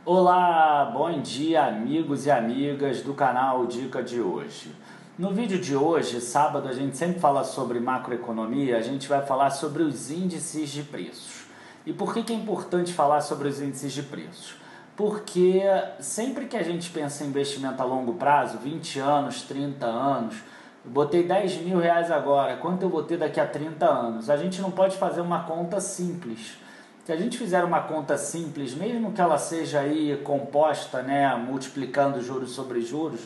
Olá, bom dia amigos e amigas do canal Dica de Hoje. No vídeo de hoje, sábado, a gente sempre fala sobre macroeconomia, a gente vai falar sobre os índices de preços. E por que é importante falar sobre os índices de preços? Porque sempre que a gente pensa em investimento a longo prazo, 20 anos, 30 anos, eu botei 10 mil reais agora, quanto eu vou ter daqui a 30 anos? A gente não pode fazer uma conta simples. Se a gente fizer uma conta simples, mesmo que ela seja aí composta, né, multiplicando juros sobre juros,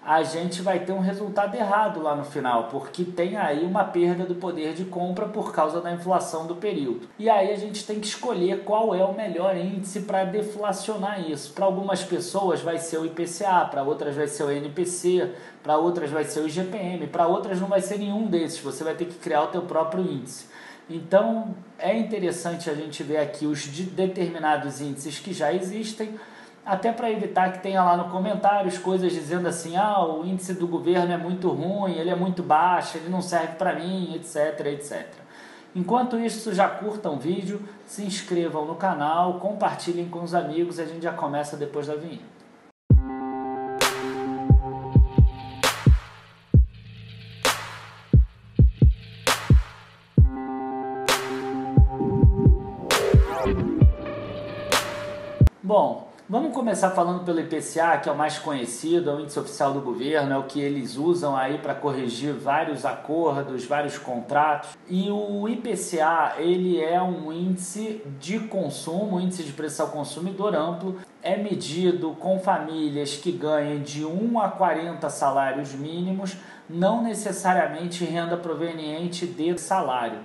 a gente vai ter um resultado errado lá no final, porque tem aí uma perda do poder de compra por causa da inflação do período. E aí a gente tem que escolher qual é o melhor índice para deflacionar isso. Para algumas pessoas vai ser o IPCA, para outras vai ser o INPC, para outras vai ser o IGPM, para outras não vai ser nenhum desses, você vai ter que criar o teu próprio índice. Então, é interessante a gente ver aqui os determinados índices que já existem, até para evitar que tenha lá no comentários coisas dizendo assim, o índice do governo é muito ruim, ele é muito baixo, ele não serve para mim, etc, etc. Enquanto isso, já curtam o vídeo, se inscrevam no canal, compartilhem com os amigos e a gente já começa depois da vinheta. Bom, vamos começar falando pelo IPCA, que é o mais conhecido, é o índice oficial do governo, é o que eles usam aí para corrigir vários acordos, vários contratos. E o IPCA, ele é um índice de consumo, índice de preço ao consumidor amplo, é medido com famílias que ganhem de 1 a 40 salários mínimos, não necessariamente renda proveniente de salário.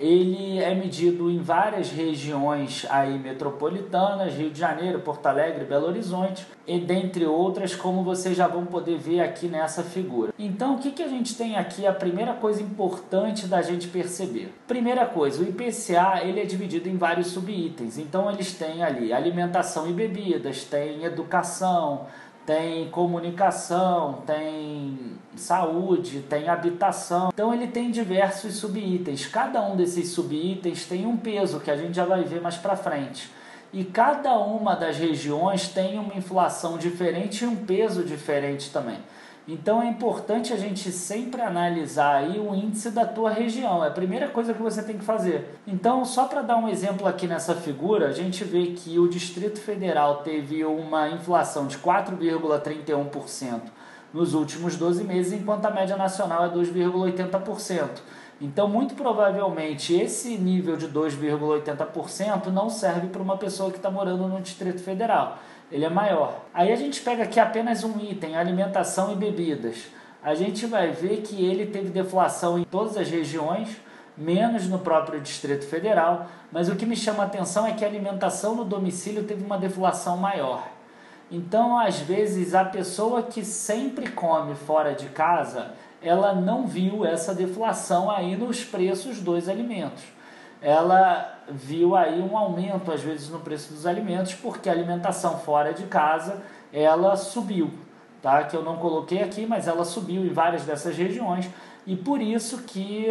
Ele é medido em várias regiões aí metropolitanas, Rio de Janeiro, Porto Alegre, Belo Horizonte, e dentre outras, como vocês já vão poder ver aqui nessa figura. Então, o que a gente tem aqui? A primeira coisa importante da gente perceber. Primeira coisa, o IPCA ele é dividido em vários subitens. Então, eles têm ali alimentação e bebidas, tem educação, tem comunicação, tem saúde, tem habitação. Então ele tem diversos subitens. Cada um desses subitens tem um peso que a gente já vai ver mais para frente. E cada uma das regiões tem uma inflação diferente e um peso diferente também. Então é importante a gente sempre analisar aí o índice da tua região, é a primeira coisa que você tem que fazer. Então, só para dar um exemplo aqui nessa figura, a gente vê que o Distrito Federal teve uma inflação de 4,31% nos últimos 12 meses, enquanto a média nacional é 2,80%. Então, muito provavelmente, esse nível de 2,80% não serve para uma pessoa que está morando no Distrito Federal. Ele é maior. Aí a gente pega aqui apenas um item, alimentação e bebidas. A gente vai ver que ele teve deflação em todas as regiões, menos no próprio Distrito Federal, mas o que me chama a atenção é que a alimentação no domicílio teve uma deflação maior. Então, às vezes, a pessoa que sempre come fora de casa, ela não viu essa deflação aí nos preços dos alimentos. Ela viu aí um aumento, às vezes, no preço dos alimentos, porque a alimentação fora de casa, ela subiu, tá? Que eu não coloquei aqui, mas ela subiu em várias dessas regiões, e por isso que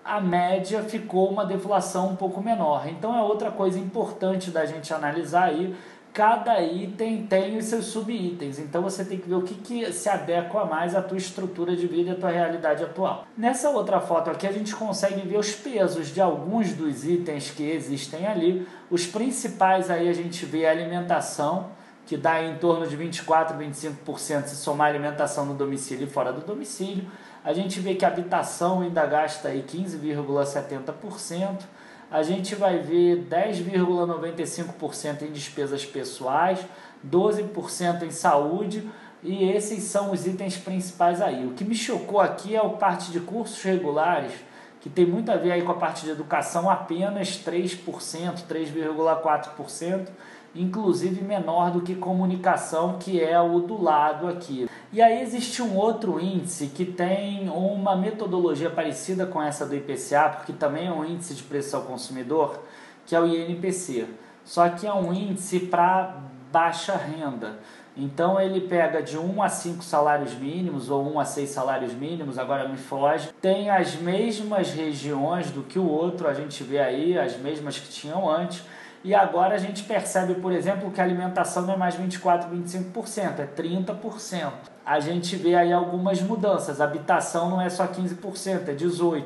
a média ficou uma deflação um pouco menor. Então, é outra coisa importante da gente analisar aí. Cada item tem os seus subitens, então você tem que ver o que se adequa mais à tua estrutura de vida e à tua realidade atual. Nessa outra foto aqui a gente consegue ver os pesos de alguns dos itens que existem ali. Os principais aí a gente vê a alimentação, que dá em torno de 24, 25% se somar alimentação no domicílio e fora do domicílio. A gente vê que a habitação ainda gasta aí 15,70%. A gente vai ver 10,95% em despesas pessoais, 12% em saúde, e esses são os itens principais aí. O que me chocou aqui é a parte de cursos regulares, que tem muito a ver aí com a parte de educação, apenas 3%, 3,4%, inclusive menor do que comunicação, que é o do lado aqui. E aí existe um outro índice que tem uma metodologia parecida com essa do IPCA, porque também é um índice de preço ao consumidor, que é o INPC. Só que é um índice para baixa renda. Então ele pega de 1 a 5 salários mínimos ou 1 a 6 salários mínimos, agora me foge. Tem as mesmas regiões do que o outro, a gente vê aí, as mesmas que tinham antes. e agora a gente percebe, por exemplo, que a alimentação não é mais 24%, 25%, é 30%. A gente vê aí algumas mudanças, a habitação não é só 15%, é 18%.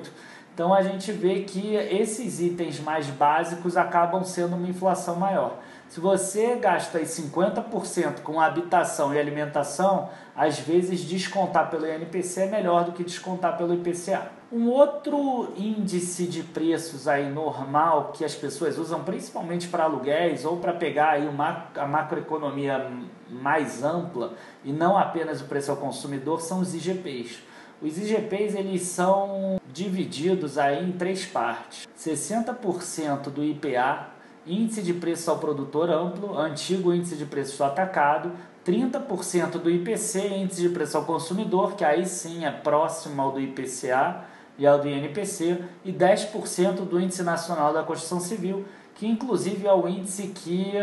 Então a gente vê que esses itens mais básicos acabam sendo uma inflação maior. Se você gasta aí 50% com habitação e alimentação, às vezes descontar pelo INPC é melhor do que descontar pelo IPCA. Um outro índice de preços aí normal que as pessoas usam principalmente para aluguéis ou para pegar aí a macroeconomia mais ampla e não apenas o preço ao consumidor são os IGPs. Os IGPs eles são divididos aí em 3 partes. 60% do IPA, índice de preço ao produtor amplo, antigo índice de preço ao atacado, 30% do IPC, índice de preço ao consumidor, que aí sim é próximo ao do IPCA e ao do INPC, e 10% do índice nacional da construção civil, que inclusive é o índice que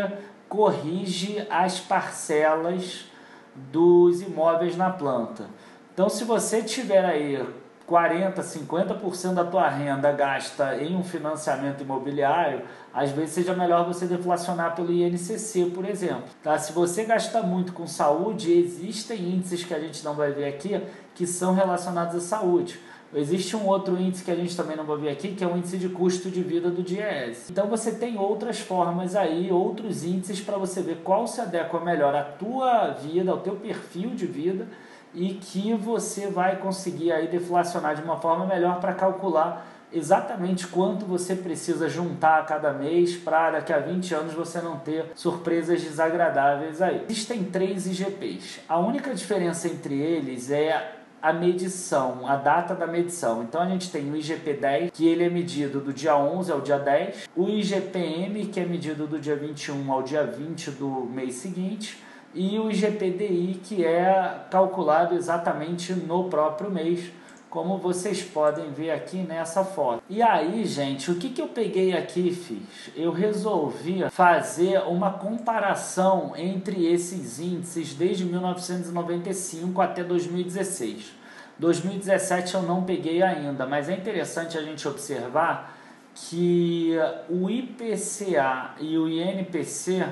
corrige as parcelas dos imóveis na planta. Então, se você tiver aí 40%, 50% da tua renda gasta em um financiamento imobiliário, às vezes seja melhor você deflacionar pelo INCC, por exemplo. Tá? Se você gasta muito com saúde, existem índices que a gente não vai ver aqui que são relacionados à saúde. Existe um outro índice que a gente também não vai ver aqui, que é o índice de custo de vida do DIEESE. Então você tem outras formas aí, outros índices para você ver qual se adequa melhor à tua vida, ao teu perfil de vida, e que você vai conseguir aí deflacionar de uma forma melhor para calcular exatamente quanto você precisa juntar a cada mês para daqui a 20 anos você não ter surpresas desagradáveis aí. Existem 3 IGPs. A única diferença entre eles é a medição, a data da medição. Então a gente tem o IGP-10, que ele é medido do dia 11 ao dia 10, o IGP-M, que é medido do dia 21 ao dia 20 do mês seguinte, e o IGP-DI, que é calculado exatamente no próprio mês, como vocês podem ver aqui nessa foto. E aí, gente, o que eu peguei aqui e fiz? Eu resolvi fazer uma comparação entre esses índices desde 1995 até 2016. 2017 eu não peguei ainda, mas é interessante a gente observar que o IPCA e o INPC,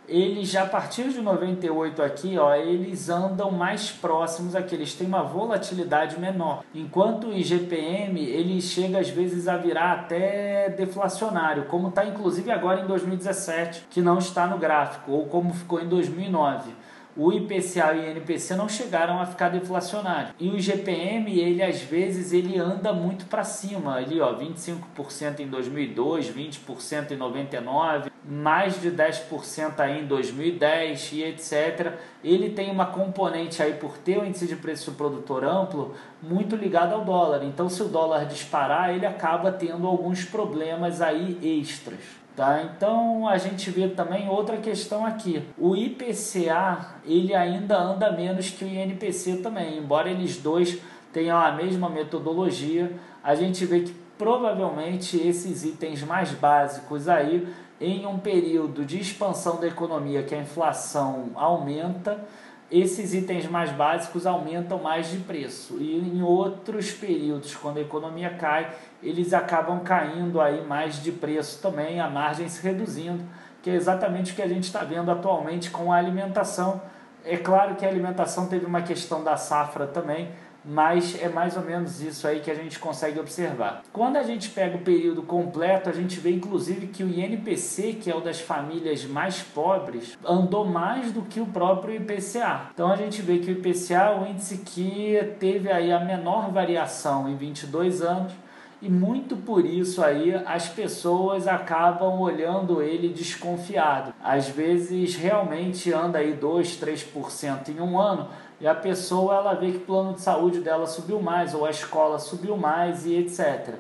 eles já a partir de 98 aqui, ó, eles andam mais próximos aqui, eles têm uma volatilidade menor. Enquanto o IGPM, ele chega às vezes a virar até deflacionário, como está inclusive agora em 2017, que não está no gráfico, ou como ficou em 2009. O IPCA e o INPC não chegaram a ficar deflacionário. E o IGPM, ele às vezes ele anda muito para cima, ali ó, 25% em 2002, 20% em 99, mais de 10% aí em 2010 e etc. Ele tem uma componente aí por ter o índice de preço do produtor amplo muito ligado ao dólar. Então se o dólar disparar, ele acaba tendo alguns problemas aí extras. Tá? Então a gente vê também outra questão aqui. O IPCA ele ainda anda menos que o INPC também, embora eles dois tenham a mesma metodologia. A gente vê que provavelmente esses itens mais básicos aí, em um período de expansão da economia que a inflação aumenta, esses itens mais básicos aumentam mais de preço, e em outros períodos, quando a economia cai, eles acabam caindo aí mais de preço também, a margem se reduzindo, que é exatamente o que a gente está vendo atualmente com a alimentação. É claro que a alimentação teve uma questão da safra também, mas é mais ou menos isso aí que a gente consegue observar. Quando a gente pega o período completo, a gente vê inclusive que o INPC, que é o das famílias mais pobres, andou mais do que o próprio IPCA. Então a gente vê que o IPCA é o índice que teve aí a menor variação em 22 anos, e muito por isso aí as pessoas acabam olhando ele desconfiado. Às vezes realmente anda aí 2, 3% em um ano, e a pessoa ela vê que o plano de saúde dela subiu mais, ou a escola subiu mais e etc.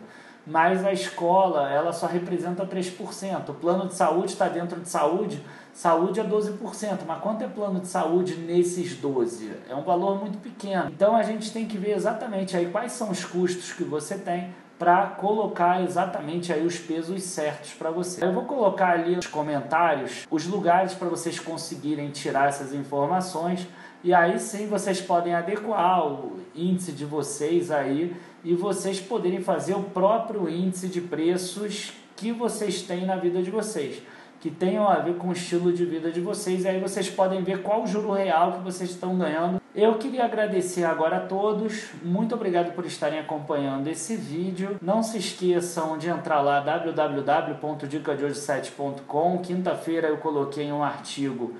Mas a escola ela só representa 3%. O plano de saúde está dentro de saúde, saúde é 12%. Mas quanto é plano de saúde nesses 12%? É um valor muito pequeno. Então a gente tem que ver exatamente aí quais são os custos que você tem para colocar exatamente aí os pesos certos para você. Eu vou colocar ali nos comentários os lugares para vocês conseguirem tirar essas informações, e aí sim vocês podem adequar o índice de vocês aí e vocês poderem fazer o próprio índice de preços que vocês têm na vida de vocês. que tenham a ver com o estilo de vida de vocês. E aí vocês podem ver qual o juro real que vocês estão ganhando. Eu queria agradecer agora a todos. Muito obrigado por estarem acompanhando esse vídeo. Não se esqueçam de entrar lá, www.dicadehoje7.com. Quinta-feira eu coloquei um artigo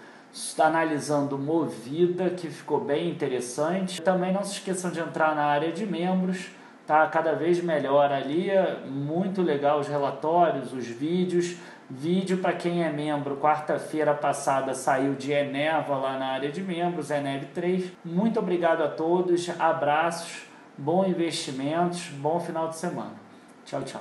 analisando Movida, que ficou bem interessante. Também não se esqueçam de entrar na área de membros. Tá cada vez melhor ali, muito legal os relatórios, os vídeos. Vídeo para quem é membro, quarta-feira passada saiu de Eneva lá na área de membros, Enev 3. Muito obrigado a todos, abraços, bons investimentos, bom final de semana. Tchau, tchau.